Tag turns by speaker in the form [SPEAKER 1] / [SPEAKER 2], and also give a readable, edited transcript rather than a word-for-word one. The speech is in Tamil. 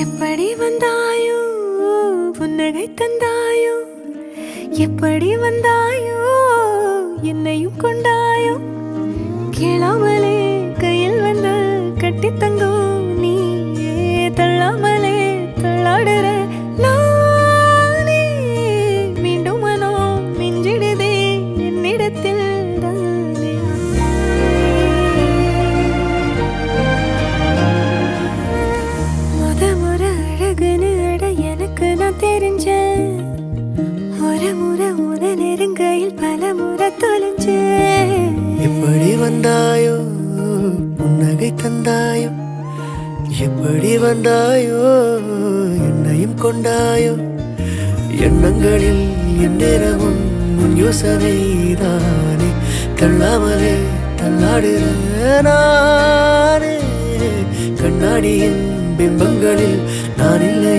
[SPEAKER 1] எப்படி வந்தாயோ புன்னகை தந்தாயோ எப்படி வந்தாயோ என்னையும் கொண்டாயோ கேளாமலே கையில் வந்து கட்டி தங்கோ நீ தள்ளாமலே தள்ளாடுற நானே மீண்டும் மனோ மிஞ்சிடுதே என்னிடத்தில் தானே முத அழகுன்னு அட எனக்கு நான் தெரிஞ்சேன் ஒரு முறை முத நெருங்கையில் பல முறை தொலைஞ்சேன்
[SPEAKER 2] எப்படி வந்தாயோ புன்னகை தந்தாயோ எப்படி வந்தாயோ என்னையும் கொண்டாயோ எண்ணங்களில் எந்நேரமும் உன் யோசனை தானே தள்ளாமலே தள்ளாடுற நானே கண்ணாடியின் பிம்பங்களில் நான் இல்லை